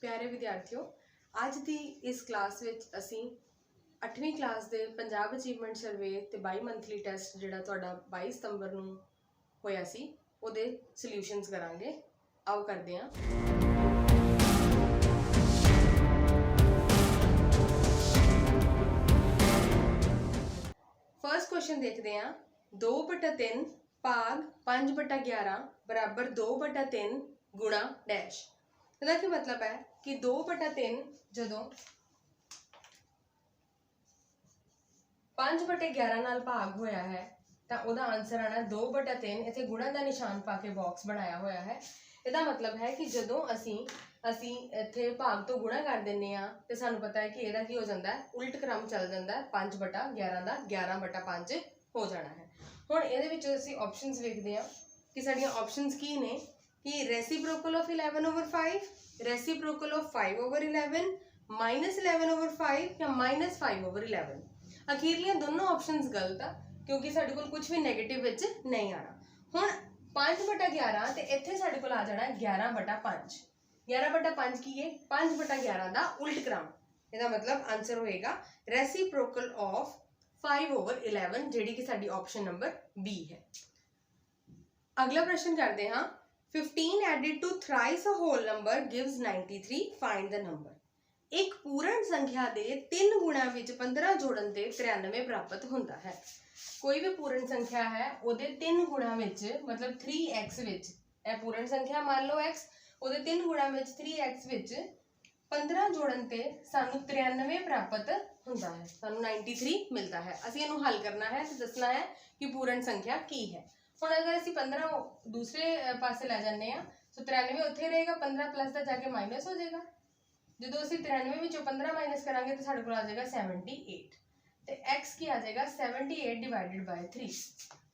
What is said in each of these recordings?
प्यारे विद्यार्थियों, अज की इस क्लास विच असी 8वीं क्लास के पंजाब अचीवमेंट सर्वे ते 22 मंथली टैसट जिहड़ा तुहाडा 22 सितंबर नूं होया सी उहदे सल्यूशनस करांगे। आओ करदे हां। फर्स्ट क्वेश्चन देखते हैं। 2/3 भाग 5/11 बराबर 2/3 गुणा डैश। ਇਹਦਾ ਕੀ मतलब है कि 2/3 ਜਦੋਂ 5/11 ਨਾਲ ਭਾਗ ਹੋਇਆ ਹੈ ਤਾਂ ਉਹਦਾ ਆਨਸਰ ਆਣਾ 2/3। ਇੱਥੇ ਗੁਣਾ ਦਾ ਨਿਸ਼ਾਨ ਪਾ ਕੇ ਬਾਕਸ ਬਣਾਇਆ ਹੋਇਆ ਹੈ। ਇਹਦਾ मतलब है कि ਜਦੋਂ ਅਸੀਂ ਇੱਥੇ ਭਾਗ ਤੋਂ ਗੁਣਾ ਕਰ ਦਿੰਨੇ ਆ ਤੇ ਸਾਨੂੰ ਪਤਾ ਹੈ ਕਿ ਇਹਦਾ ਕੀ ਹੋ ਜਾਂਦਾ ਹੈ, ਉਲਟ ਕ੍ਰਮ ਚੱਲ ਜਾਂਦਾ ਹੈ। 5/11 ਦਾ 11/5 ਹੋ ਜਾਣਾ ਹੈ। ਹੁਣ ਇਹਦੇ ਵਿੱਚ ਅਸੀਂ ਆਪਸ਼ਨਸ ਵੇਖਦੇ ਆ ਕਿ ਸਾਡੀਆਂ ਆਪਸ਼ਨਸ ਕੀ ਨੇ कि रेसिप्रोकल ऑफ 11/5, रेसिप्रोकल ऑफ 5/11, -11/5 या -5/11। अखीरलियां दोनों ऑप्शनस गलत आ क्योंकि साडे कोल कुछ भी नेगेटिव विच नहीं आना। हुण 5/11 ते इत्थे साडे कोल आ जाना 11/5। 11/5 की है 5/11 दा उल्ट क्रम। इहदा मतलब आंसर होएगा रेसिप्रोकल ऑफ 5/11 जिहड़ी कि साडी ऑप्शन नंबर बी है। अगला प्रश्न करते हाँ। 15 added to thrice a whole number gives 93. Find the number। एक पूर्ण संख्या दे 3 गुणा विच 15 जोड़न ते 93 प्राप्त होता है। कोई भी पूर्ण संख्या है उहदे 3 गुणा विच मतलब 3x विच, यह पूर्ण संख्या मान लो x, उहदे 3 गुणा विच 3x विच 15 जोड़न ते सानू 93 प्राप्त होता है, सानू 93 मिलता है। असीं इहनूं हल करना है ते दसना है कि पूर्ण संख्या की है। ਹੁਣ अगर असीं 15 दूसरे पासे लै जाने तो 93 उत्थे रहेगा, 15 प्लस का जाके माइनस हो जाएगा। जो असीं 93 विचों 15 माइनस करांगे तो साडे कोल आ जाएगा 78 ते x की आ जाएगा 78 डिवाइडेड बाय 3।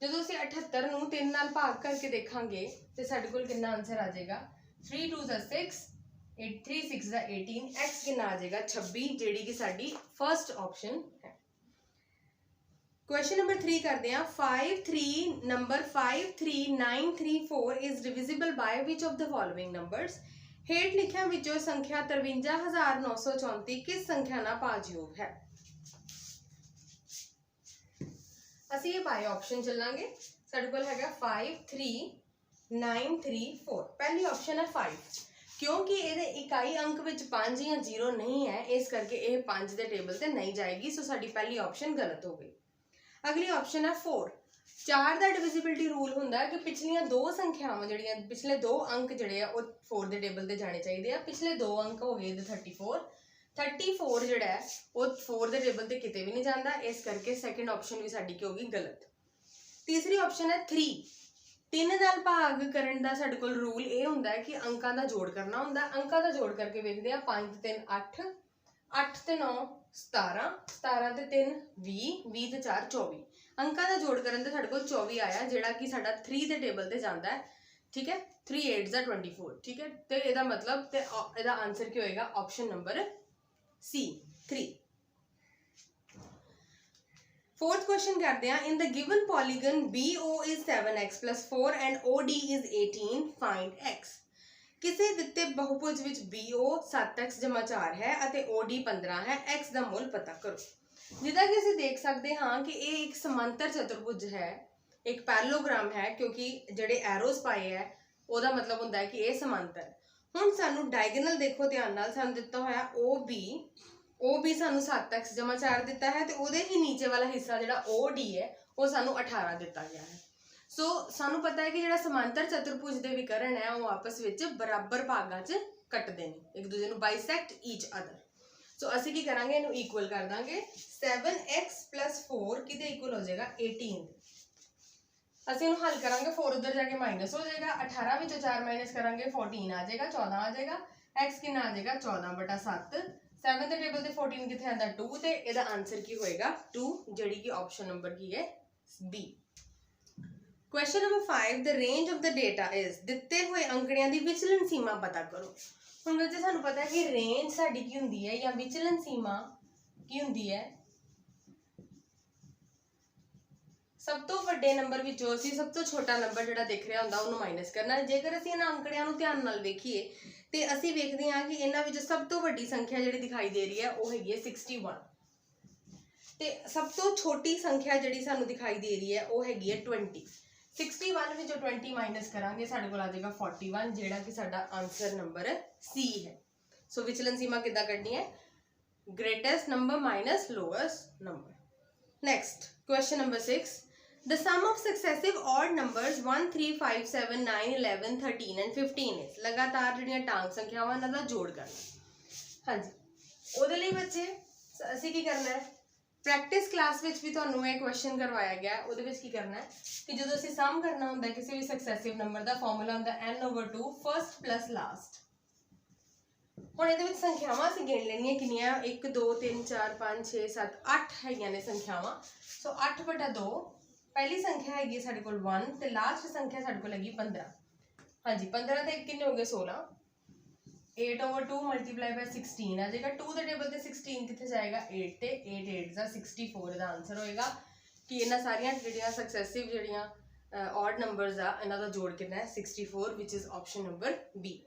जो असीं 78 नूं 3 नाल भाग करके देखांगे तो साडे कोल कितना आंसर आ जाएगा 3 2 6 8 3 6 18। x कितना आ जाएगा 26 जिहड़ी कि साडी फर्स्ट ऑप्शन है। क्वेश्चन नंबर 3 करते हैं। 53 number 53934 is divisible by which of the following numbers. हेठ लिखिया विचों संख्या 53,934 किस संख्या नाल भाजयोग है। असीं ये बाय ऑप्शन चलांगे। साडे कोल हैगा 53934। पहली ऑप्शन है 5 क्योंकि ये इकाई अंक विच 5 या 0 नहीं है, इस करके ये 5 के टेबल से नहीं जाएगी। सो साडी पहली ऑप्शन गलत हो गई। अगली ऑप्शन है 4। 4 का डिविजिबिलिटी रूल होंदा है कि पिछलियां दो संख्यावां जिहड़ियां पिछले दो अंक जिहड़े आ 4 के टेबल ते जाने चाहिए। पिछले दो अंक हो गए 34 जिहड़ा है वो 4 के टेबल ते किते भी नहीं जाता, इस करके सैकेंड ऑप्शन भी साडी की होगी गलत। तीसरी ऑप्शन है 3। 3 नाल भाग करन दा साडे कोल रूल ये होंदा है कि अंकां दा जोड़ करना होंदा। अंकां दा जोड़ करके वेखदे आ 5 3 8 8 ते 9 17 17 ते 3 20 20 ते 4 24। अंकां दा जोड़ करन ते साडे कोल 24 आया जिहड़ा कि साडा 3 दे टेबल ते जांदा है। ठीक है, 3 8 दा 24। ठीक है, तो इहदा मतलब ते इहदा आंसर की होएगा option number C 3। Fourth question करते हैं। In the given polygon BO is 7x plus 4 and OD is 18, find x। किसी दिते बहुभुज विच BO 7x जमा 4 है अते OD 15 है, x का मुल पता करो। जिदा कि असीं देख सकते हाँ कि ये एक समांतर चतुर्भुज है, एक पैरेललोग्राम है क्योंकि जिहड़े एरोस पाए है उहदा मतलब हुंदा है कि ये समांतर। हुण सानू डायगोनल देखो ध्यान नाल, सानू दिता होया OB सानू 7x जमा 4 दिता है तो उहदे ही नीचे वाला हिस्सा जिहड़ा OD है वो सानू 18 दिता गया है। सो सानू पता है कि जिहड़ा समांतर चतुर्भुज दे विकर्ण है वो आपस विच बराबर भागां च कटदे ने, एक दूजे नू बाइसैक्ट ईच अदर। सो असीं की करांगे, इनू इक्वल कर दांगे। 7x + 4 किते इक्वल हो जाएगा 18। असीं इनू हल करांगे, 4 उधर जाके माइनस हो जाएगा, 18 विचों 4 माइनस करांगे 14 आ जाएगा, 14 आ जाएगा। x कितना आ जाएगा 14/7। 7 के टेबल ते 14 किथे आंदा 2 ते इहदा आंसर की होएगा 2 जिहड़ी कि ऑप्शन नंबर की है B. Question number 5। The range of the data is दिते हुए अंकड़ियां दी विचलन सीमा पता करो। हुण बच्चे सानू पता है कि रेंज साडी की हुंदी है या विचलन सीमा की हुंदी है, सब तो ਵੱਡੇ ਨੰਬਰ ਵਿੱਚੋਂ ਅਸੀਂ ਸਭ ਤੋਂ ਛੋਟਾ ਨੰਬਰ ਜਿਹੜਾ ਦਿਖ ਰਿਹਾ ਹੁੰਦਾ ਉਹਨੂੰ ਮਾਈਨਸ ਕਰਨਾ ਹੈ। ਜੇਕਰ ਅਸੀਂ ਇਹਨਾਂ ਅੰਕੜਿਆਂ ਨੂੰ ਧਿਆਨ ਨਾਲ ਵੇਖੀਏ ਤੇ ਅਸੀਂ ਵੇਖਦੇ ਹਾਂ ਕਿ ਇਹਨਾਂ ਵਿੱਚ ਸਭ ਤੋਂ ਵੱਡੀ ਸੰਖਿਆ ਜਿਹੜੀ ਦਿਖਾਈ ਦੇ ਰਹੀ ਹੈ ਉਹ ਹੈਗੀ ਹੈ 61 ਤੇ ਸਭ ਤੋਂ ਛੋਟੀ ਸੰਖਿਆ ਜਿਹੜੀ ਸਾਨੂੰ ਦਿਖਾਈ ਦੇ ਰਹੀ ਹੈ ਉਹ ਹੈਗੀ ਹੈ 20। 61 ਵਿੱਚੋਂ 20 ਮਾਈਨਸ ਕਰਾਂਗੇ ਸਾਡੇ ਕੋਲ ਆ ਜਾਏਗਾ 41 ਜਿਹੜਾ ਕਿ ਸਾਡਾ ਆਨਸਰ ਨੰਬਰ C ਹੈ। ਸੋ ਵਿਚਲਨ ਸੀਮਾ ਕਿੱਦਾਂ ਕੱਢਣੀ ਹੈ? greatest number minus lowest number. Next question number 6. The sum of successive odd numbers 1 3 5 7 9 11 13 and 15 is लगातार ਜਿਹੜੀਆਂ ਟਾਂਗ ਸੰਖਿਆਵਾਂ ਇਹਨਾਂ ਦਾ ਜੋੜ ਕਰਨਾ। ਹਾਂਜੀ ਉਹਦੇ ਲਈ ਬੱਚੇ ਅਸੀਂ ਕੀ ਕਰਨਾ ਹੈ? ਪ੍ਰੈਕਟਿਸ ਕਲਾਸ ਵਿੱਚ ਵੀ ਤੁਹਾਨੂੰ ਇਹ ਕੁਐਸਚਨ ਕਰਵਾਇਆ ਗਿਆ। ਉਹਦੇ ਵਿੱਚ ਕੀ ਕਰਨਾ ਹੈ ਕਿ ਜਦੋਂ ਅਸੀਂ ਸਮ ਕਰਨਾ ਹੁੰਦਾ ਕਿਸੇ ਵੀ ਸਕਸੈਸਿਵ ਨੰਬਰ ਦਾ ਫਾਰਮੂਲਾ ਹੁੰਦਾ n/2 ਫਰਸਟ ਪਲੱਸ ਲਾਸਟ। ਹੁਣ ਇਹਦੇ ਵਿੱਚ ਸੰਖਿਆਵਾਂ ਅਸੀਂ ਗਿਣ ਲੈਣੀਆਂ ਕਿੰਨੀਆਂ 1 2 3 4 5 6 7 8 ਹੈਗੀਆਂ ਨੇ ਸੰਖਿਆਵਾਂ। ਸੋ 8/2 ਪਹਿਲੀ ਸੰਖਿਆ ਹੈਗੀ ਸਾਡੇ ਕੋਲ 1 ਤੇ ਲਾਸਟ ਸੰਖਿਆ ਸਾਡੇ ਕੋਲ ਹੈਗੀ 15। ਹਾਂਜੀ 15 ਤੇ ਕਿੰਨੇ ਹੋ ਗਏ 16। 8/2 ਮਲਟੀਪਲਾਈ ਬਾਈ 16 ਆ ਜਾਏਗਾ। 2 ਦੇ ਟੇਬਲ ਤੇ 16 ਕਿੱਥੇ ਜਾਏਗਾ 8 ਤੇ 8 8 ਦਾ 64 ਦਾ ਆਨਸਰ ਹੋਏਗਾ ਕਿ ਇਹਨਾਂ ਸਾਰੀਆਂ ਜਿਹੜੀਆਂ ਸਕਸੈਸਿਵ ਜਿਹੜੀਆਂ ऑड ਨੰਬਰਸ ਆ ਇਹਨਾਂ ਦਾ ਜੋੜ ਕਿੰਨਾ ਹੈ 64 ਵਿਚ is option number B।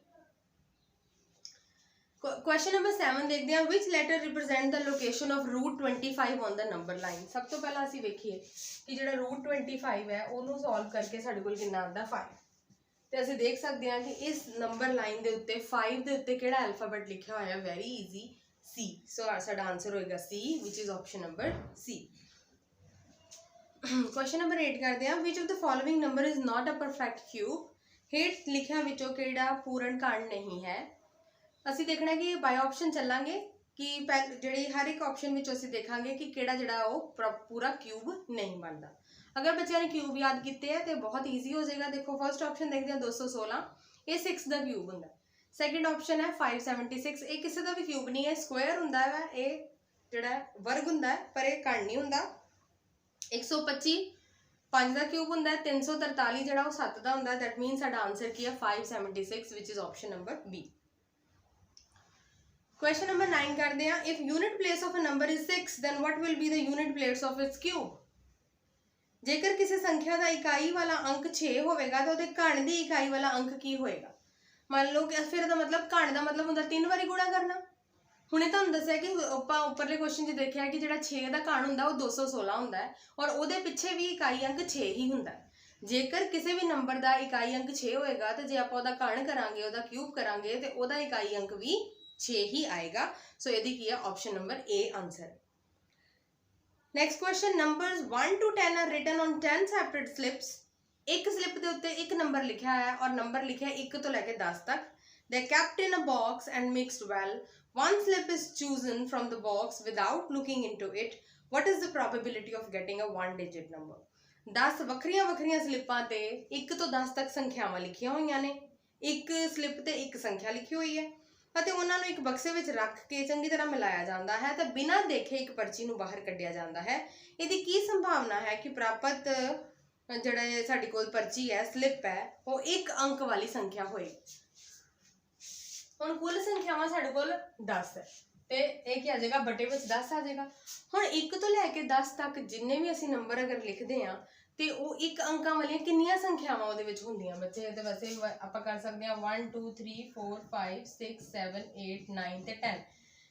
Question number 7 देखते हैं which letter represent the location of root 25 on the number line। सब तो पहला ਅਸੀਂ ਵੇਖੀਏ ਕਿ ਜਿਹੜਾ root 25 ਹੈ ਉਹਨੂੰ ਸੋਲਵ ਕਰਕੇ ਸਾਡੇ ਕੋਲ ਕਿੰਨਾ ਆਉਂਦਾ 5 ਤੇ ਅਸੀਂ ਦੇਖ ਸਕਦੇ ਹਾਂ ਕਿ ਇਸ ਨੰਬਰ ਲਾਈਨ ਦੇ ਉੱਤੇ 5 ਦੇ ਉੱਤੇ ਕਿਹੜਾ ਅਲਫਾਬੈਟ ਲਿਖਿਆ ਹੋਇਆ ਵੈਰੀ ਈਜ਼ੀ C। ਸੋ ਸਾਡਾ ਆਨਸਰ ਹੋਏਗਾ C which is option number C। Question number 8 करते हैं which of the following number is not a perfect cube। ਹੇਠ ਲਿਖਿਆਂ ਵਿੱਚੋਂ ਕਿਹੜਾ ਪੂਰਨ ਕਾਂਡ ਨਹੀਂ ਹੈ। ਅਸੀਂ ਦੇਖਣਾ ਕਿ ਬਾਈ ਆਪਸ਼ਨ ਚੱਲਾਂਗੇ ਕਿ ਜਿਹੜੀ ਹਰ ਇੱਕ ਆਪਸ਼ਨ ਵਿੱਚ ਅਸੀਂ ਦੇਖਾਂਗੇ ਕਿ ਕਿਹੜਾ ਜਿਹੜਾ ਉਹ ਪੂਰਾ ਕਿਊਬ ਨਹੀਂ ਬਣਦਾ। ਅਗਰ ਬੱਚਿਆਂ ਨੇ ਕਿਊਬ ਯਾਦ ਕੀਤੇ ਹੈ ਤੇ ਬਹੁਤ ਈਜ਼ੀ ਹੋ ਜਾਏਗਾ। ਦੇਖੋ ਫਰਸਟ ਆਪਸ਼ਨ ਦੇਖਦੇ ਹਾਂ 216 ਇਹ 6 ਦਾ ਕਿਊਬ ਹੁੰਦਾ। ਸੈਕਿੰਡ ਆਪਸ਼ਨ ਹੈ 576 ਇਹ ਕਿਸੇ ਦਾ ਵੀ ਕਿਊਬ ਨਹੀਂ ਹੈ ਸਕੁਆਇਰ ਹੁੰਦਾ ਹੈ ਇਹ ਜਿਹੜਾ ਵਰਗ ਹੁੰਦਾ ਹੈ ਪਰ ਇਹ ਘਣ ਨਹੀਂ ਹੁੰਦਾ। 125 5 ਦਾ ਕਿਊਬ ਹੁੰਦਾ ਹੈ। 343 ਜਿਹੜਾ ਉਹ 7 ਦਾ ਹੁੰਦਾ। ਦੈਟ ਮੀਨਸ ਸਾਡਾ ਆਨਸਰ ਕੀ ਹੈ 576 ਵਿਚ is option number B। Question number 9 करते हैं if unit place of a number is 6 then what will be the unit place of its cube। जेकर किसी संख्या का इकाई वाला अंक 6 होगा तो ਉਹਦੇ ਘਣ ਦੀ ਇਕਾਈ ਵਾਲਾ ਅੰਕ ਕੀ ਹੋਏਗਾ। ਮੰਨ ਲਓ ਕਿ ਫਿਰ ਦਾ ਮਤਲਬ ਘਣ ਦਾ ਮਤਲਬ ਹੁੰਦਾ 3 ਵਾਰੀ ਗੁਣਾ ਕਰਨਾ। ਹੁਣੇ ਤੁਹਾਨੂੰ ਦੱਸਿਆ ਕਿ ਆਪਾਂ ਉੱਪਰਲੇ ਕੁਐਸਚਨ 'ਚ ਦੇਖਿਆ ਕਿ ਜਿਹੜਾ 6 ਦਾ ਘਣ ਹੁੰਦਾ ਉਹ 216 ਹੁੰਦਾ ਹੈ ਔਰ ਉਹਦੇ ਪਿੱਛੇ ਵੀ ਇਕਾਈ ਅੰਕ 6 ਹੀ ਹੁੰਦਾ ਹੈ। ਜੇਕਰ ਕਿਸੇ ਵੀ ਨੰਬਰ ਦਾ ਇਕਾਈ ਅੰਕ 6 ਹੋਏਗਾ ਤੇ ਜੇ ਆਪਾਂ ਉਹਦਾ ਘਣ ਕਰਾਂਗੇ ਉਹਦਾ ਕਿਊਬ ਕਰਾਂਗੇ ਤੇ ਉਹਦਾ ਇਕਾਈ ਅੰਕ ਵੀ 6 ही आएगा। सो यदि की है option number A answer. Next question numbers 1 to 10 are written on 10 separate slips. एक स्लिप ਦੇ ਉੱਤੇ ਇੱਕ ਨੰਬਰ ਲਿਖਿਆ ਹੈ ਔਰ ਨੰਬਰ ਲਿਖਿਆ 1 ਤੋਂ ਲੈ ਕੇ 10 ਤੱਕ। They are kept in a box and mixed well. One slip is chosen from the box without looking into it. What is the probability of getting a one digit number। 10 ਵੱਖਰੀਆਂ ਵੱਖਰੀਆਂ ਸਲਿੱਪਾਂ ਤੇ 1 ਤੋਂ 10 ਤੱਕ ਸੰਖਿਆਵਾਂ ਲਿਖੀਆਂ ਹੋਈਆਂ ਨੇ। ਇੱਕ ਸਲਿੱਪ ਤੇ ਇੱਕ ਸੰਖਿਆ ਲਿਖੀ ਹੋਈ ਹੈ ਅਤੇ ਉਹਨਾਂ ਨੂੰ ਇੱਕ ਬਕਸੇ ਵਿੱਚ ਰੱਖ ਕੇ ਚੰਗੀ ਤਰ੍ਹਾਂ ਮਿਲਾਇਆ ਜਾਂਦਾ ਹੈ ਤਾਂ ਬਿਨਾਂ ਦੇਖੇ ਇੱਕ ਪਰਚੀ ਨੂੰ ਬਾਹਰ ਕੱਢਿਆ ਜਾਂਦਾ ਹੈ। ਇਹਦੀ ਕੀ ਸੰਭਾਵਨਾ ਹੈ ਕਿ ਪ੍ਰਾਪਤ ਜਿਹੜਾ ਸਾਡੀ ਕੋਲ ਪਰਚੀ ਹੈ ਸਲਿੱਪ ਹੈ ਉਹ 1 ਅੰਕ ਵਾਲੀ ਸੰਖਿਆ ਹੋਏ। ਹੁਣ ਕੁੱਲ ਸੰਖਿਆਵਾਂ ਸਾਡੇ ਕੋਲ 10 ਹੈ ਤੇ ਇਹ ਕੀ ਆ ਜਾਏਗਾ ਬਟੇ ਵਿੱਚ 10 ਆ ਜਾਏਗਾ। ਹੁਣ 1 ਤੋਂ ਲੈ ਕੇ 10 ਤੱਕ ਜਿੰਨੇ ਵੀ ਅਸੀਂ ਨੰਬਰ ਅਗਰ ਲਿਖਦੇ ਹਾਂ ਤੇ ਉਹ 1 ਅੰਕਾਂ ਵਾਲੀਆਂ ਕਿੰਨੀਆਂ ਸੰਖਿਆਵਾਂ ਉਹਦੇ ਵਿੱਚ ਹੁੰਦੀਆਂ ਬੱਚੇ। ਤੇ ਵੈਸੇ ਆਪਾਂ ਕਰ ਸਕਦੇ ਹਾਂ 1 2 3 4 5 6 7 8 9 ਤੇ 10।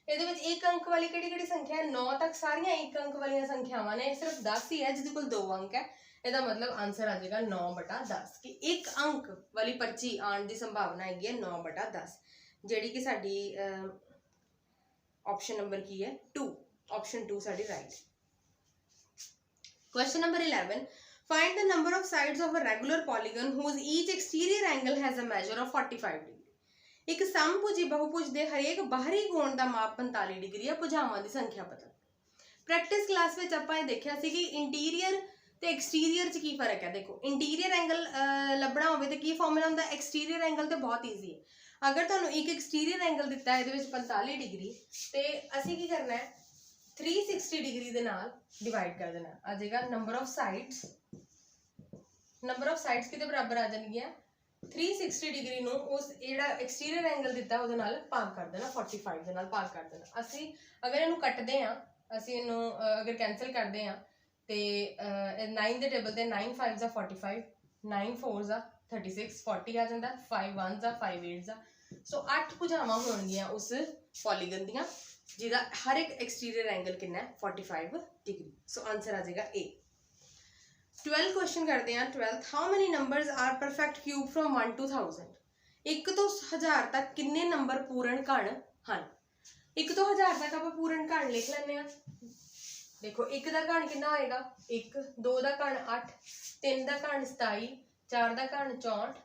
ਇਹਦੇ ਵਿੱਚ 1 ਅੰਕ ਵਾਲੀ ਕਿਹੜੀ ਕਿਹੜੀ ਸੰਖਿਆ ਹੈ 9 ਤੱਕ ਸਾਰੀਆਂ 1 ਅੰਕ ਵਾਲੀਆਂ ਸੰਖਿਆਵਾਂ ਨੇ। ਸਿਰਫ 10 ਹੀ ਹੈ ਜਿਹਦੇ ਕੋਲ 2 ਅੰਕ ਹੈ। ਇਹਦਾ ਮਤਲਬ ਆਨਸਰ ਆ ਜਾਏਗਾ 9/10 ਕਿ 1 ਅੰਕ ਵਾਲੀ ਪਰਚੀ ਆਉਣ ਦੀ ਸੰਭਾਵਨਾ ਹੈਗੀ ਹੈ 9/10 ਜਿਹੜੀ ਕਿ ਸਾਡੀ ਆਪਸ਼ਨ ਨੰਬਰ ਕੀ ਹੈ 2 ਆਪਸ਼ਨ 2 ਸਾਡੀ right. Question number 11 find the number of sides of a regular polygon whose each exterior angle has a measure of 45 degree। ਇੱਕ ਸਮਭੁਜੀ ਬਹੁਭੁਜ ਦੇ ਹਰੇਕ ਬਾਹਰੀ ਕੋਣ ਦਾ ਮਾਪ 45 ਡਿਗਰੀ ਹੈ। ਭੁਜਾਵਾਂ ਦੀ ਸੰਖਿਆ ਪਤਾ। ਪ੍ਰੈਕਟਿਸ ਕਲਾਸ ਵਿੱਚ ਆਪਾਂ ਇਹ ਦੇਖਿਆ ਸੀ ਕਿ ਇੰਟੀਰੀਅਰ ਤੇ ਐਕਸਟੀਰੀਅਰ 'ਚ ਕੀ ਫਰਕ ਹੈ। ਦੇਖੋ ਇੰਟੀਰੀਅਰ ਐਂਗਲ ਲੱਭਣਾ ਹੋਵੇ ਤੇ ਕੀ ਫਾਰਮੂਲਾ ਹੁੰਦਾ। ਐਕਸਟੀਰੀਅਰ ਐਂਗਲ ਤੇ ਬਹੁਤ ਈਜ਼ੀ ਹੈ। ਅਗਰ ਤੁਹਾਨੂੰ ਇੱਕ ਐਕਸਟੀਰੀਅਰ ਐਂਗਲ ਦਿੱਤਾ ਇਹਦੇ ਵਿੱਚ 45 ਡਿਗਰੀ ਤੇ ਅਸੀਂ ਕੀ ਕਰਨਾ ਹੈ 360 डिग्री ਦੇ ਨਾਲ डिवाइड कर देना आ जाएगा। नंबर ऑफ साइड्स कितने बराबर आ जाएगी 360 डिग्री ਨੂੰ ਉਸ ਜਿਹੜਾ ਐਕਸਟੀਰੀਅਰ ਐਂਗਲ ਦਿੱਤਾ ਉਹਦੇ ਨਾਲ ਭਾਗ ਕਰ ਦੇਣਾ 45 ਦੇ ਨਾਲ ਭਾਗ ਕਰ ਦੇਣਾ। ਅਸੀਂ ਅਗਰ ਇਹਨੂੰ ਕੱਟਦੇ ਆ ਅਸੀਂ ਇਹਨੂੰ ਅਗਰ ਕੈਨਸਲ ਕਰਦੇ ਆ ਤੇ 9 ਦੇ ਟੇਬਲ ਤੇ 9 5s ਆ 45, 9 4s ਆ 36, 40 ਆ ਜਾਂਦਾ, 5 1s ਆ 5 8s आ। सो 8 भुजावां होणगीਆਂ उस पॉलीगन ਦੀਆਂ ਜਿਹਦਾ हर एक एक्सटीरियर एंगल कितना है 45 डिग्री। सो आंसर आ जाएगा ए। 12 क्वेश्चन करते हैं। 12th, how many numbers are perfect cube from 1 to 1000? 1 ਤੋਂ 1000 तक किन्ने नंबर पूर्ण घन ਹਨ? 1 ਤੋਂ 1000 तक ਆਪਾਂ पूर्ण घन लिख ਲੈਂਦੇ ਆ। देखो 1 ਦਾ ਘਨ ਕਿੰਨਾ ਹੋਏਗਾ 1, 2 ਦਾ ਘਨ 8, 3 ਦਾ ਘਨ 27, 4 ਦਾ ਘਨ 64,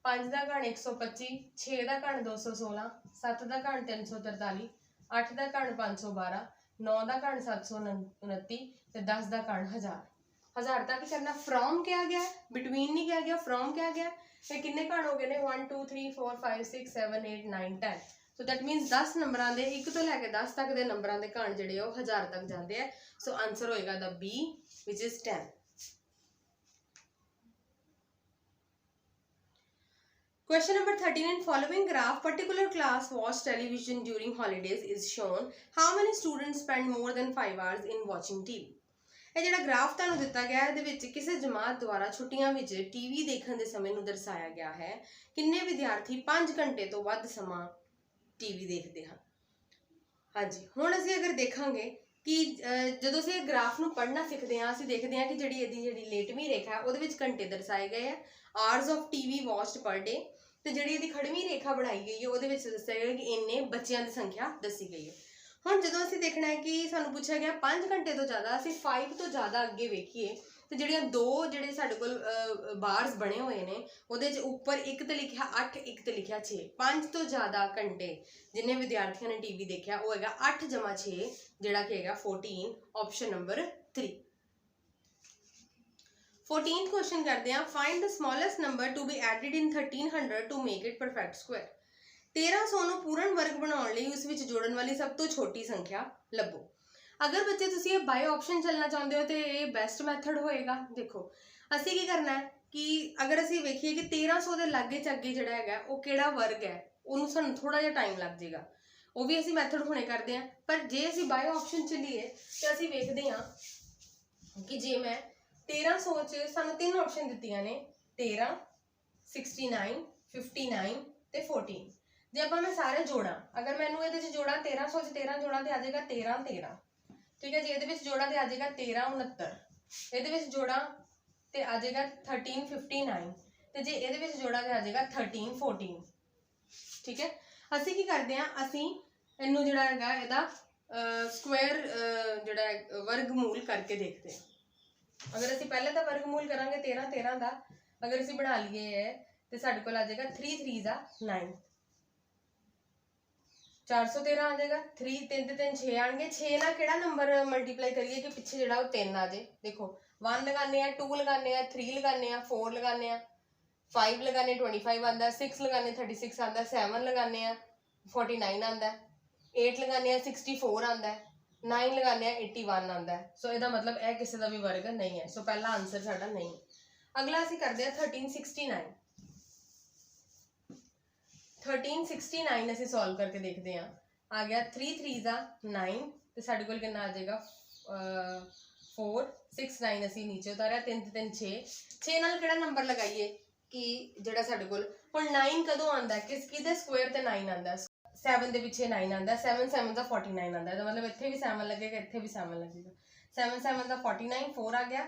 5 ਦਾ ਘਨ 125, 6 ਦਾ ਘਨ 216, 7 ਦਾ ਘਨ 343, 8 ਦਾ ਘਨ 512, 9 ਦਾ ਘन 729 ਤੇ 10 ਦਾ घन 1000। 1000 तक करना। फ्रॉम क्या गया है, बिटवीन नहीं क्या गया, फ्रॉम क्या गया। फिर किन्ने घन हो गए ने 1 2 3 4 5 6 7 8 9 10। सो दैट मीनस 10 नंबरां दे 1 तो लैके 10 तक दे नंबरां दे घन जिहड़े 1000 तक जाते हैं। सो आंसर होएगा the B which is 10। Question number 13, in following graph particular class watch television during holidays is shown. How many students spend more than 5 hours in watching TV? ਇਹ ਜਿਹੜਾ ਗ੍ਰਾਫ ਤੁਹਾਨੂੰ ਦਿੱਤਾ ਗਿਆ ਇਹਦੇ ਵਿੱਚ ਕਿਸੇ ਜਮਾਤ ਦੁਆਰਾ ਛੁੱਟੀਆਂ ਵਿੱਚ ਟੀਵੀ ਦੇਖਣ ਦੇ ਸਮੇਂ ਨੂੰ ਦਰਸਾਇਆ ਗਿਆ ਹੈ। ਕਿੰਨੇ ਵਿਦਿਆਰਥੀ 5 ਘੰਟੇ ਤੋਂ ਵੱਧ ਸਮਾਂ ਟੀਵੀ ਦੇਖਦੇ ਹਨ? ਹਾਂਜੀ, ਹੁਣ ਅਸੀਂ ਅਗਰ ਦੇਖਾਂਗੇ ਕਿ ਜਦੋਂ ਅਸੀਂ ਇਹ ਗ੍ਰਾਫ ਨੂੰ ਪੜ੍ਹਨਾ ਸਿੱਖਦੇ ਹਾਂ ਅਸੀਂ ਦੇਖਦੇ ਹਾਂ ਕਿ ਜਿਹੜੀ ਲੇਟਵੀਂ ਰੇਖਾ ਹੈ ਉਹਦੇ ਵਿੱਚ ਘੰਟੇ ਦਰਸਾਏ ਗਏ ਹੈ, ਆਵਰਸ ਆਫ ਟੀਵੀ ਵਾਚਡ ਪਰ ਡੇ, ਤੇ ਜਿਹੜੀ ਇਹਦੀ ਖੜਵੀਂ ਰੇਖਾ ਬਣਾਈ ਗਈ ਹੈ ਉਹਦੇ ਵਿੱਚ ਦੱਸਿਆ ਗਿਆ ਕਿ ਇੰਨੇ ਬੱਚਿਆਂ ਦੀ ਸੰਖਿਆ ਦੱਸੀ ਗਈ ਹੈ। ਹੁਣ ਜਦੋਂ ਅਸੀਂ ਦੇਖਣਾ ਹੈ ਕਿ ਸਾਨੂੰ ਪੁੱਛਿਆ ਗਿਆ 5 ਘੰਟੇ ਤੋਂ ਜ਼ਿਆਦਾ, ਅਸੀਂ 5 ਤੋਂ ਜ਼ਿਆਦਾ ਅੱਗੇ ਵੇਖੀਏ ਤੇ ਜਿਹੜੀਆਂ ਜਿਹੜੇ ਸਾਡੇ ਕੋਲ ਬਾਰਸ ਬਣੇ ਹੋਏ ਨੇ ਉਹਦੇ 'ਚ ਉੱਪਰ ਇੱਕ ਤੇ ਲਿਖਿਆ 8, ਇੱਕ ਤੇ ਲਿਖਿਆ 6। 5 ਤੋਂ ਜ਼ਿਆਦਾ ਘੰਟੇ ਜਿੰਨੇ ਵਿਦਿਆਰਥੀਆਂ ਨੇ ਟੀਵੀ ਦੇਖਿਆ ਉਹ ਹੈਗਾ 8 + 6 ਜਿਹੜਾ ਕਿ ਹੈਗਾ 14, ਆਪਸ਼ਨ ਨੰਬਰ 3। 14th क्वेश्चन करते हैं। Find the smallest number to be added in 1300 to make it perfect square. 1300 ਨੂੰ ਪੂਰਨ ਵਰਗ ਬਣਾਉਣ ਲਈ ਉਸ ਵਿੱਚ ਜੋੜਨ ਵਾਲੀ ਸਭ ਤੋਂ ਛੋਟੀ ਸੰਖਿਆ ਲੱਭੋ। ਅਗਰ ਬੱਚੇ ਤੁਸੀਂ ਇਹ ਬਾਈ ਆਪਸ਼ਨ ਚੱਲਣਾ ਚਾਹੁੰਦੇ ਹੋ ਤੇ ਇਹ ਬੈਸਟ ਮੈਥਡ ਹੋਏਗਾ। ਦੇਖੋ ਅਸੀਂ ਕੀ ਕਰਨਾ ਹੈ ਕਿ ਅਗਰ ਅਸੀਂ ਵੇਖੀਏ ਕਿ 1300 ਦੇ ਲਾਗੇ ਚੱਗੇ ਜਿਹੜਾ ਹੈਗਾ ਉਹ ਕਿਹੜਾ ਵਰਗ ਹੈ, ਉਹਨੂੰ ਸਾਨੂੰ ਥੋੜਾ ਜਿਹਾ ਟਾਈਮ ਲੱਗ ਜਾਏਗਾ, ਉਹ ਵੀ ਅਸੀਂ ਮੈਥਡ ਹੁਣੇ ਕਰਦੇ ਹਾਂ। ਪਰ ਜੇ ਅਸੀਂ ਬਾਈ ਆਪਸ਼ਨ ਚੱਲੀਏ ਤੇ ਅਸੀਂ ਵੇਖਦੇ ਹਾਂ ਕਿ ਜੇ ਮੈਂ 1300 ਚ ਸਾਨੂੰ 3 ਆਪਸ਼ਨ ਦਿੱਤੀਆਂ ਨੇ 13, 69, 59 ਤੇ 14। ਜੇ ਆਪਾਂ ਮੈਂ ਸਾਰੇ ਜੋੜਾਂ, ਅਗਰ ਮੈਨੂੰ ਇਹਦੇ 'ਚ ਜੋੜਾਂ 1300 ਚ 13 ਜੋੜਾਂ ਤੇ ਆ ਜਾਏਗਾ 13 13, ਠੀਕ ਹੈ ਜੀ। ਇਹਦੇ ਵਿੱਚ ਜੋੜਾਂ ਤੇ ਆ ਜਾਏਗਾ 13 69, ਇਹਦੇ ਵਿੱਚ ਜੋੜਾਂ ਤੇ ਆ ਜਾਏਗਾ 13 59 ਤੇ ਜੇ ਇਹਦੇ ਵਿੱਚ ਜੋੜਾਂ ਤੇ ਆ ਜਾਏਗਾ 13 14, ਠੀਕ ਹੈ। ਅਸੀਂ ਕੀ ਕਰਦੇ ਹਾਂ, ਅਸੀਂ ਇਹਨੂੰ ਜਿਹੜਾ ਹੈਗਾ ਇਹਦਾ ਸਕੁਆਇਰ ਜਿਹੜਾ ਵਰਗਮੂਲ ਕਰਕੇ ਦੇਖਦੇ ਹਾਂ। अगर ਅਸੀਂ ਪਹਿਲੇ ਤਾਂ ਵਰਗਮੂਲ ਕਰਾਂਗੇ 13 13 ਦਾ, ਅਗਰ ਅਸੀਂ ਬਣਾ ਲਈਏ ਤੇ ਸਾਡੇ ਕੋਲ ਆ ਜਾਏਗਾ 3 3s ਆ 9, 413 ਆ ਜਾਏਗਾ। 3 3 ਤੇ 3 6 ਆਣਗੇ। 6 ਨਾਲ ਕਿਹੜਾ ਨੰਬਰ ਮਲਟੀਪਲਾਈ ਕਰੀਏ ਕਿ ਪਿੱਛੇ ਜਿਹੜਾ ਉਹ 3 ਆ ਜਾਏ। ਦੇਖੋ 1 ਲਗਾਉਂਦੇ ਆ, 2 ਲਗਾਉਂਦੇ ਆ, 3 ਲਗਾਉਂਦੇ ਆ, 4 ਲਗਾਉਂਦੇ ਆ, 5 ਲਗਾਉਂਦੇ 25 ਆਉਂਦਾ, 6 ਲਗਾਉਂਦੇ 36 ਆਉਂਦਾ, 7 ਲਗਾਉਂਦੇ ਆ 49 ਆਉਂਦਾ, 8 ਲਗਾਉਂਦੇ ਆ 64 ਆਉਂਦਾ, 9 लगाने 81 आता है। सो ਇਹਦਾ मतलब ਇਹ ਕਿਸੇ ਦਾ ਵੀ ਵਰਗ नहीं है। सो पहला आंसर साडा नहीं। अगला ਅਸੀਂ ਕਰਦੇ ਹਾਂ 1369। 1369 ਅਸੀਂ ਸੋਲਵ ਕਰਕੇ ਦੇਖਦੇ ਹਾਂ। ਆ ਗਿਆ 3 3s ਆ 9 ਤੇ ਸਾਡੇ ਕੋਲ ਕਿੰਨਾ ਆ ਜਾਏਗਾ 4 6 9 ਅਸੀਂ ਨੀਚੇ ਉਤਾਰਿਆ 3 ਤੇ 3 6 6 ਨਾਲ ਕਿਹੜਾ ਨੰਬਰ ਲਗਾਈਏ ਕਿ ਜਿਹੜਾ ਸਾਡੇ ਕੋਲ ਹੁਣ 9 ਕਦੋਂ ਆਉਂਦਾ, ਕਿਹਦੇ ਸਕੁਆਇਰ ਤੇ 9 ਆਉਂਦਾ। 7 ਦੇ ਪਿੱਛੇ 9 ਆਉਂਦਾ, 7 7 ਦਾ 49 ਆਉਂਦਾ। ਇਹਦਾ ਮਤਲਬ ਇੱਥੇ ਵੀ 7 ਲੱਗੇਗਾ, ਇੱਥੇ ਵੀ 7 ਲੱਗੇਗਾ। 7 7 ਦਾ 49, 4 ਆ ਗਿਆ,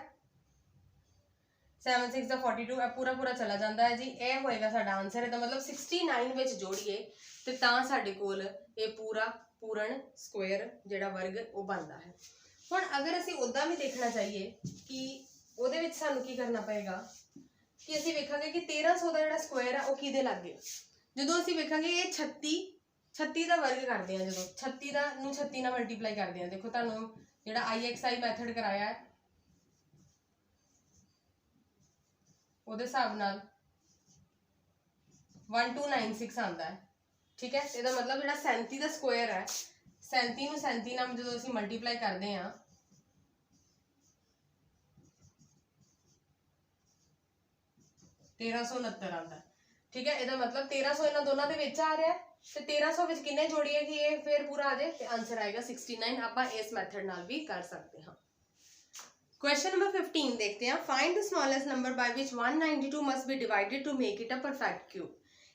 7 6 ਦਾ 42, ਇਹ ਪੂਰਾ ਪੂਰਾ ਚਲਾ ਜਾਂਦਾ ਹੈ ਜੀ। ਇਹ ਹੋਏਗਾ ਸਾਡਾ ਆਨਸਰ। ਇਹਦਾ ਮਤਲਬ 69 ਵਿੱਚ ਜੋੜੀਏ ਤੇ ਤਾਂ ਸਾਡੇ ਕੋਲ ਇਹ ਪੂਰਾ ਪੂਰਨ ਸਕੁਆਇਰ ਜਿਹੜਾ ਵਰਗ ਉਹ ਬਣਦਾ ਹੈ। ਹੁਣ ਅਗਰ ਅਸੀਂ ਉੱਦਾਂ ਵੀ ਦੇਖਣਾ ਚਾਹੀਏ ਕਿ ਉਹਦੇ ਵਿੱਚ ਸਾਨੂੰ ਕੀ ਕਰਨਾ ਪਏਗਾ ਕਿ ਅਸੀਂ ਵੇਖਾਂਗੇ ਕਿ 1300 ਦਾ ਜਿਹੜਾ ਸਕੁਆਇਰ ਹੈ ਉਹ ਕਿਹਦੇ ਲਾਗੇ। ਜਦੋਂ ਅਸੀਂ ਵੇਖਾਂਗੇ ਇਹ 36 ਦਾ ਵਰਗ ਕਰਦੇ ਹਾਂ, ਜਦੋਂ 36 ਦਾ ਨੂੰ 36 ਨਾਲ ਮਲਟੀਪਲਾਈ ਕਰਦੇ ਹਾਂ। ਦੇਖੋ ਤੁਹਾਨੂੰ ਜਿਹੜਾ IXI ਮੈਥਡ ਕਰਾਇਆ ਹੈ ਉਹਦੇ ਹਿਸਾਬ ਨਾਲ 1296 ਆਉਂਦਾ ਹੈ, ਠੀਕ ਹੈ। ਇਹਦਾ ਮਤਲਬ ਜਿਹੜਾ 37 ਦਾ ਸਕੁਆਇਰ ਹੈ 37 ਨੂੰ 37 ਨਾਲ ਜਦੋਂ ਅਸੀਂ ਮਲਟੀਪਲਾਈ ਕਰਦੇ ਹਾਂ 1369 ਆਉਂਦਾ ਹੈ, ਠੀਕ ਹੈ। ਇਹਦਾ ਮਤਲਬ 1300 ਇਹਨਾਂ ਦੋਨਾਂ ਦੇ ਵਿੱਚ ਆ ਰਿਹਾ ਤੇ 1300 ਵਿੱਚ ਕਿੰਨੇ ਜੋੜੀਏ ਕਿ ਇਹ ਫਿਰ ਪੂਰਾ ਆ ਜਾਏ ਤੇ ਆਨਸਰ ਆਏਗਾ 69। ਆਪਾਂ ਇਸ ਮੈਥਡ ਨਾਲ ਵੀ ਕਰ ਸਕਦੇ ਹਾਂ। क्वेश्चन नंबर 15 देखते हैं। Find the smallest number by which 192 must be divided to make it a perfect cube.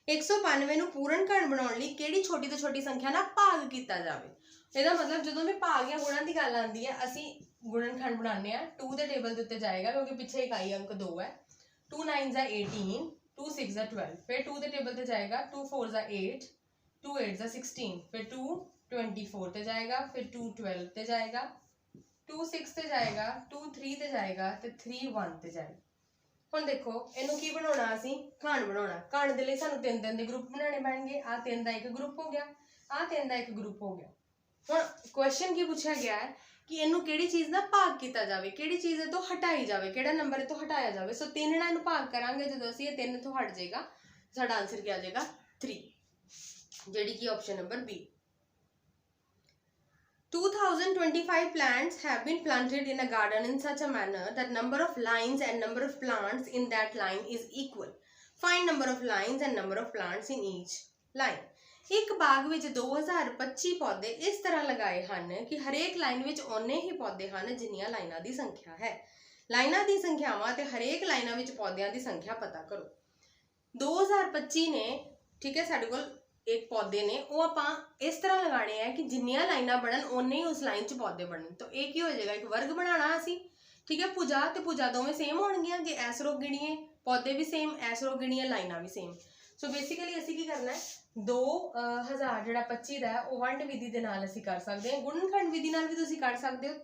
192 ਨੂੰ ਪੂਰਨ ਘਣ ਬਣਾਉਣ ਲਈ ਕਿਹੜੀ ਛੋਟੀ ਤੋਂ ਛੋਟੀ ਸੰਖਿਆ ਨਾਲ ਭਾਗ ਕੀਤਾ ਜਾਵੇ। ਇਹਦਾ ਮਤਲਬ ਜਦੋਂ ਵੀ ਭਾਗ ਜਾਂ ਗੁਣਨ ਦੀ ਗੱਲ ਆਉਂਦੀ ਹੈ ਅਸੀਂ ਗੁਣਨਖੰਡ ਬਣਾਉਂਦੇ ਆ। 2 ਦੇ ਟੇਬਲ ਦੇ ਉੱਤੇ ਜਾਏਗਾ ਕਿਉਂਕਿ ਪਿੱਛੇ ਇਕਾਈ ਅੰਕ 2 ਹੈ। 2 9 18, 2 6 12, फिर 2 ਦੇ ਟੇਬਲ ਤੇ ਜਾਏਗਾ 2 4 8, 2 8 16, फिर 2 24 ਤੇ ਜਾਏਗਾ, फिर 2 12 ਤੇ ਜਾਏਗਾ, 2 6 ਤੇ ਜਾਏਗਾ, 2 3 ਤੇ ਜਾਏਗਾ ਤੇ 3 1 ਤੇ ਜਾਏਗਾ। ਹੁਣ देखो ਇਹਨੂੰ ਕੀ ਬਣਾਉਣਾ ਅਸੀਂ ਘਣ ਬਣਾਉਣਾ। ਘਣ ਦੇ ਲਈ ਸਾਨੂੰ 3 ਦੇ ਗਰੁੱਪ ਬਣਾਉਣੇ ਪੈਣਗੇ। ਆ 3 ਦਾ ਇੱਕ ਗਰੁੱਪ ਹੋ ਗਿਆ, ਆ 3 ਦਾ ਇੱਕ ਗਰੁੱਪ ਹੋ ਗਿਆ। ਹੁਣ ਕੁਐਸਚਨ ਕੀ ਪੁੱਛਿਆ ਗਿਆ ਹੈ ਕਿ ਇਹਨੂੰ ਕਿਹੜੀ ਚੀਜ਼ ਨਾਲ ਭਾਗ ਕੀਤਾ ਜਾਵੇ, ਕਿਹੜੀ ਚੀਜ਼ ਇਹ ਤੋਂ ਹਟਾਈ ਜਾਵੇ, ਕਿਹੜਾ ਨੰਬਰ ਇਹ ਤੋਂ ਹਟਾਇਆ ਜਾਵੇ। ਸੋ 3 ਨਾਲ ਇਹਨੂੰ ਭਾਗ ਕਰਾਂਗੇ, ਜਦੋਂ ਅਸੀਂ ਇਹ 3 ਤੋਂ ਹਟ ਜਾਏਗਾ ਸਾਡਾ ਆਨਸਰ ਕੀ ਆ ਜਾਏਗਾ 3, ਜਿਹੜੀ ਕਿ option number B. 2025 plants have been planted in a garden in such a manner that number of lines and number of plants in that line is equal. Find number of lines and number of plants in each line. ਇੱਕ ਬਾਗ ਵਿੱਚ 2025 ਪੌਦੇ ਇਸ ਤਰ੍ਹਾਂ ਲਗਾਏ ਹਨ ਕਿ ਹਰੇਕ line ਵਿੱਚ ਓਨੇ ਹੀ ਪੌਦੇ ਹਨ ਜਿੰਨੀਆਂ ਲਾਈਨਾਂ ਦੀ ਸੰਖਿਆ ਹੈ। ਲਾਈਨਾਂ ਦੀ ਸੰਖਿਆਵਾਂ ਤੇ ਹਰੇਕ ਲਾਈਨਾਂ ਵਿੱਚ ਪੌਦਿਆਂ ਦੀ ਸੰਖਿਆ ਪਤਾ ਕਰੋ। 2025 ਨੇ ਠੀਕ ਹੈ ਸਾਡੇ ਕੋਲ एक पौधे ने वो आप इस तरह लगाने हैं कि जिन्नियां लाइनां बनन उन्ने ही उस लाइन च पौधे बनन। तो एक ही हो जाएगा, एक वर्ग बनाना असी ठीक है। भुजा ते भुजा दोवें सेम होणगियां, जे ऐस रो गिणीए पौधे भी सेम, ऐस रो गिणीए लाइनां भी सेम। सो बेसिकली असी की करना है 2000 जिहड़ा 25 दा है वो वंड विधि दे नाल असी कर सकते हैं। गुणनखंड विधि नाल भी तुसीं कर सकते हो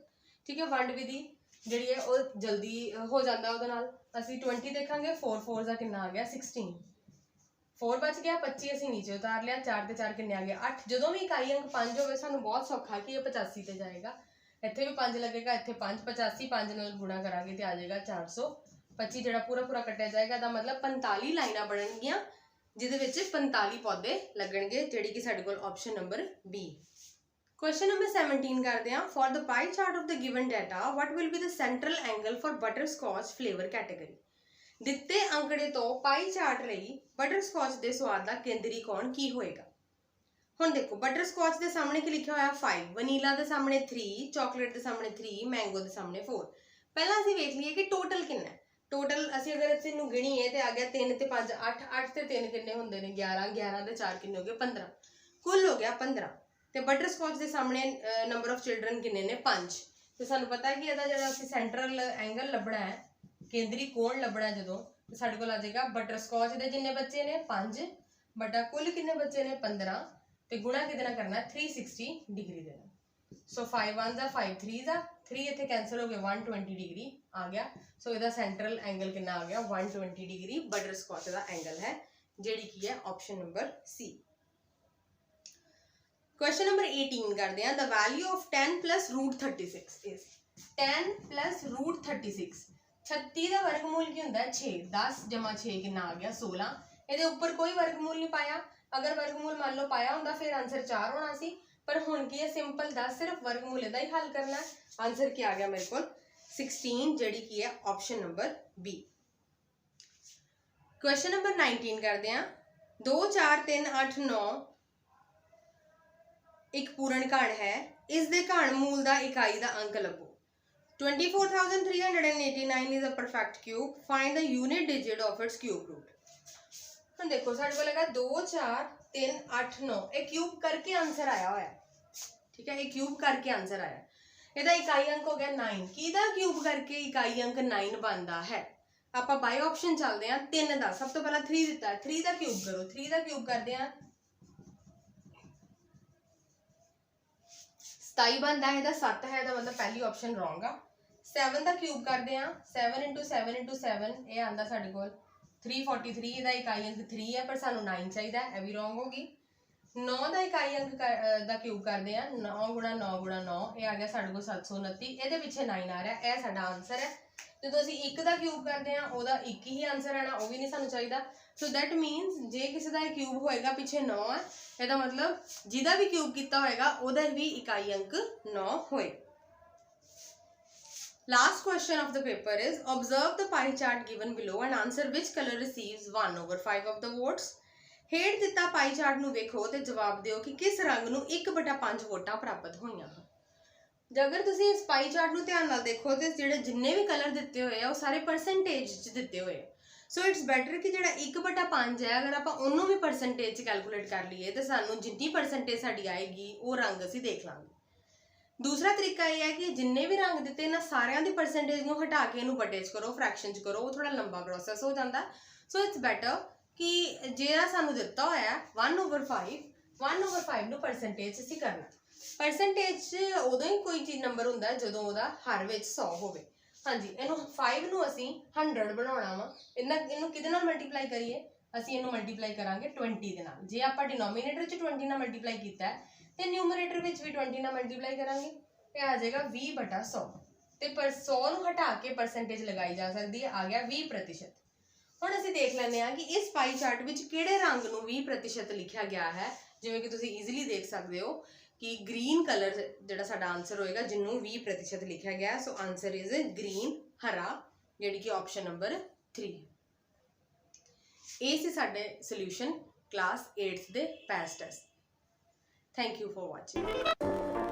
ठीक है। वंड विधि जिहड़ी है वो जल्दी हो जाता उहदे नाल। असी 20 देखांगे, 4 4 दा कितना आ गया 16, 4 बच गया, 25 असी नीचे उतार लिया, 4 ते 4 किन्ने आ गया 8। जो भी इकाई अंक 5 होवे सानू बहुत सौखा कि ये 85 ते जाएगा। इत्थे भी 5 लगेगा, इत्थे 5, 85 5 नाल गुणा करांगे ते आ जाएगा 425, जिहड़ा पूरा पूरा कट्टिया जाएगा। दा मतलब 45 लाइनां बनणगियां जिहदे विच 45 पौधे लगणगे, जिहड़ी कि साडे कोल option number B. Question number 17 करदे हां। For the pie chart of the given data what will be the central angle for butterscotch flavour category. ਦਿੱਤੇ ਅੰਕੜੇ ਤੋਂ ਪਾਈ ਚਾਰਟ ਲਈ ਬਟਰਸਕੌਚ ਦੇ ਸਵਾਦ ਦਾ ਕੇਂਦਰੀ ਕੋਣ ਕੀ ਹੋਏਗਾ। ਹੁਣ ਦੇਖੋ ਬਟਰਸਕੌਚ ਦੇ ਸਾਹਮਣੇ ਕੀ ਲਿਖਿਆ ਹੋਇਆ 5, ਵਨੀਲਾ ਦੇ ਸਾਹਮਣੇ 3, ਚਾਕਲੇਟ ਦੇ ਸਾਹਮਣੇ 3, ਮੈਂਗੋ ਦੇ ਸਾਹਮਣੇ 4। ਪਹਿਲਾਂ ਅਸੀਂ ਵੇਖ ਲਈਏ ਕਿ ਟੋਟਲ ਕਿੰਨਾ ਹੈ। ਟੋਟਲ ਅਸੀਂ ਅਗਰ ਇਸ ਨੂੰ ਗਿਣੀਏ ਤੇ ਆ ਗਿਆ 3 ਤੇ 5 8, 8 ਤੇ 3 ਕਿੰਨੇ ਹੁੰਦੇ ਨੇ 11, 11 ਦੇ 4 ਕਿੰਨੇ ਹੋ ਗਏ 15, ਕੁੱਲ ਹੋ ਗਿਆ 15। ਤੇ ਬਟਰਸਕੌਚ ਦੇ ਸਾਹਮਣੇ ਨੰਬਰ ਆਫ ਚਿਲਡਰਨ ਕਿੰਨੇ ਨੇ 5। ਤੇ ਸਾਨੂੰ ਪਤਾ ਹੈ ਕਿ ਇਹਦਾ ਜਿਹੜਾ ਅਸੀਂ ਸੈਂਟਰਲ ਐਂਗਲ ਲੱਭਣਾ ਹੈ, ਕੇਂਦਰੀ ਕੋਣ ਲੱਭਣਾ ਜਦੋਂ, ਤੇ ਸਾਡੇ ਕੋਲ ਆ ਜਾਏਗਾ ਬਟਰਸਕੌਚ ਦੇ ਜਿੰਨੇ ਬੱਚੇ ਨੇ 5 ਬਟਾ ਕੁੱਲ ਕਿੰਨੇ ਬੱਚੇ ਨੇ 15 ਤੇ ਗੁਣਾ ਕਿਹਦੇ ਨਾਲ ਕਰਨਾ 360 ਡਿਗਰੀ ਦੇ ਨਾਲ। ਸੋ 5 1 ਦਾ 5 3 ਦਾ 3 ਇੱਥੇ ਕੈਂਸਲ ਹੋ ਗਿਆ 120 ਡਿਗਰੀ ਆ ਗਿਆ। ਸੋ ਇਹਦਾ ਸੈਂਟਰਲ ਐਂਗਲ ਕਿੰਨਾ ਆ ਗਿਆ 120 ਡਿਗਰੀ ਬਟਰਸਕੌਚ ਦਾ ਐਂਗਲ ਹੈ, ਜਿਹੜੀ ਕੀ ਹੈ option number C. Question number 18 करते हैं। The value of 10 plus root 36 is 10 plus root 36। 36 का वर्गमूल की होंगे 6, 10 जमा 6 कितना आ गया 16। ये ऊपर कोई वर्गमूल नहीं पाया, अगर वर्गमूल मान लो पाया होंगे फिर आंसर 4 होना सी, पर हुण की है सिंपल 10 सिर्फ वर्गमूल इहदा ही हल करना है। आंसर क्या आ गया मेरे को 16, जिहड़ी की है option number B. Question number 19 करते हैं। 2 4 3 8 9 एक पूर्ण घण है, इस दे घण मूल दा इकाई दा अंक लभो। 24,389 is a perfect cube. Find the unit digit of its cube root. हम देखो साडे कोल हैगा 2 4 3 8 9 एक क्यूब करके आंसर आया होया ठीक है। एक क्यूब करके आंसर आया, ਇਹਦਾ ਇਕਾਈ अंक हो गया 9। ਕਿਹਦਾ क्यूब करके इकाई अंक 9 बनता है। ਆਪਾਂ ਬਾਈ ਆਪਸ਼ਨ ਚੱਲਦੇ ਆ 3 ਦਾ। ਸਭ ਤੋਂ ਪਹਿਲਾਂ 3 ਦਿੱਤਾ ਹੈ, 3 ਦਾ क्यूब करो। 3 ਦਾ क्यूब ਕਰਦੇ ਆ 27 बनता है, 7 है, मतलब पहली ऑप्शन रॉन्ग आ। 7 का क्यूब करते हैं 7 × 7 × 7 ये आता साढ़े को 343। इसका इकाई अंक 3 है पर सानू 9 चाहिए, यह भी रॉन्ग होगी। 9 का इकाई अंक का क्यूब करते हैं 9 × 9 × 9 ये आ गया साढ़े को 729। ये पिछे 9 आ रहा, यह साडा आंसर है। जो असीं 1 का क्यूब करते हैं वह 1 ही आंसर आना, वो भी नहीं सानू चाहिए। सो दैट मीनस जे किसी का क्यूब होएगा पिछे 9 है, ਇਹਦਾ मतलब जिहदा भी क्यूब किया होएगा उहदा भी इकाई अंक 9 होए। Last question of the paper is observe the pie chart given below and answer which colour receives 1/5 of the votes. हेठ दिता पाई चार्ट नूं वेखो ते जवाब दिओ कि किस रंग नूं 1/5 वोटां प्राप्त होईयां। ਜੇ ਅਗਰ ਤੁਸੀਂ ਇਸ ਪਾਈ ਚਾਰਟ ਨੂੰ ਧਿਆਨ ਨਾਲ ਦੇਖੋ ਤੇ ਜਿਹੜੇ ਜਿੰਨੇ ਵੀ ਕਲਰ ਦਿੱਤੇ ਹੋਏ ਆ ਉਹ ਸਾਰੇ ਪਰਸੈਂਟੇਜ 'ਚ ਦਿੱਤੇ ਹੋਏ ਆ। ਸੋ ਇਟਸ ਬੈਟਰ ਕਿ ਜਿਹੜਾ 1/5 ਹੈ ਅਗਰ ਆਪਾਂ ਉਹਨੂੰ ਵੀ ਪਰਸੈਂਟੇਜ 'ਚ ਕੈਲਕੂਲੇਟ ਕਰ ਲਈਏ ਤੇ ਸਾਨੂੰ ਜਿੰਨੀ ਪਰਸੈਂਟੇਜ ਸਾਡੀ ਆਏਗੀ ਉਹ ਰੰਗ ਅਸੀਂ ਦੇਖ ਲਾਂਗੇ। ਦੂਸਰਾ ਤਰੀਕਾ ਇਹ ਹੈ ਕਿ ਜਿੰਨੇ ਵੀ ਰੰਗ ਦਿੱਤੇ ਇਹਨਾਂ ਸਾਰਿਆਂ ਦੀ ਪਰਸੈਂਟੇਜ ਨੂੰ ਹਟਾ ਕੇ ਇਹਨੂੰ ਵੱਡੇ 'ਚ ਕਰੋ, ਫਰੈਕਸ਼ਨ 'ਚ ਕਰੋ, ਉਹ ਥੋੜਾ ਲੰਬਾ ਪ੍ਰੋਸੈਸ ਹੋ ਜਾਂਦਾ। ਸੋ ਇਟਸ ਬੈਟਰ ਕਿ ਜਿਹੜਾ ਸਾਨੂੰ ਦਿੱਤਾ ਹੋਇਆ 1/5 ਨੂੰ ਪਰਸੈਂਟੇਜ ਅਸੀਂ ਕਰਨਾ। ਪਰਸੈਂਟੇਜ 'ਚ ਉਦੋਂ ਹੀ ਕੋਈ ਚੀਜ਼ ਨੰਬਰ ਹੁੰਦਾ ਜਦੋਂ ਉਹਦਾ ਹਰ ਵਿੱਚ 100 ਹੋਵੇ। ਹਾਂਜੀ, ਇਹਨੂੰ 5 ਨੂੰ ਅਸੀਂ 100 ਬਣਾਉਣਾ ਵਾ। ਇਹਨੂੰ ਕਿਹਦੇ ਨਾਲ ਮਲਟੀਪਲਾਈ ਕਰੀਏ? ਅਸੀਂ ਇਹਨੂੰ ਮਲਟੀਪਲਾਈ ਕਰਾਂਗੇ 20 ਦੇ ਨਾਲ। ਜੇ ਆਪਾਂ ਡਿਨੋਮੀਨੇਟਰ 'ਚ 20 ਨਾਲ ਮਲਟੀਪਲਾਈ ਕੀਤਾ ਹੈ ਤੇ ਨਿਊਮਰੇਟਰ ਵਿੱਚ ਵੀ 20 ਨਾਲ ਮਲਟੀਪਲਾਈ ਕਰਾਂਗੇ ਤੇ ਆ ਜਾਏਗਾ 20/100 ਤੇ ਪਰ 100 ਨੂੰ ਹਟਾ ਕੇ ਪਰਸੈਂਟੇਜ ਲਗਾਈ ਜਾ ਸਕਦੀ ਹੈ, ਆ ਗਿਆ 20%। ਹੁਣ ਅਸੀਂ ਦੇਖ ਲੈਂਦੇ ਹਾਂ ਕਿ ਇਸ ਪਾਈ ਚਾਰਟ ਵਿੱਚ ਕਿਹੜੇ ਰੰਗ ਨੂੰ 20% ਲਿਖਿਆ ਗਿਆ ਹੈ। ਜਿਵੇਂ ਕਿ ਤੁਸੀਂ ਈਜ਼ੀਲੀ ਦੇਖ ਸਕਦੇ ਹੋ ਕਿ ਗ੍ਰੀਨ ਕਲਰ ਜਿਹੜਾ ਸਾਡਾ ਆਨਸਰ ਹੋਏਗਾ ਜਿਹਨੂੰ 20% ਲਿਖਿਆ ਗਿਆ। ਸੋ ਆਨਸਰ ਇਜ਼ ਗ੍ਰੀਨ, ਹਰਾ, ਜਿਹੜੀ ਕਿ ਆਪਸ਼ਨ ਨੰਬਰ 3। ਇਹ ਸੀ ਸਾਡੇ ਸੋਲੂਸ਼ਨ ਕਲਾਸ 8th ਦੇ PAS test. Thank you for watching.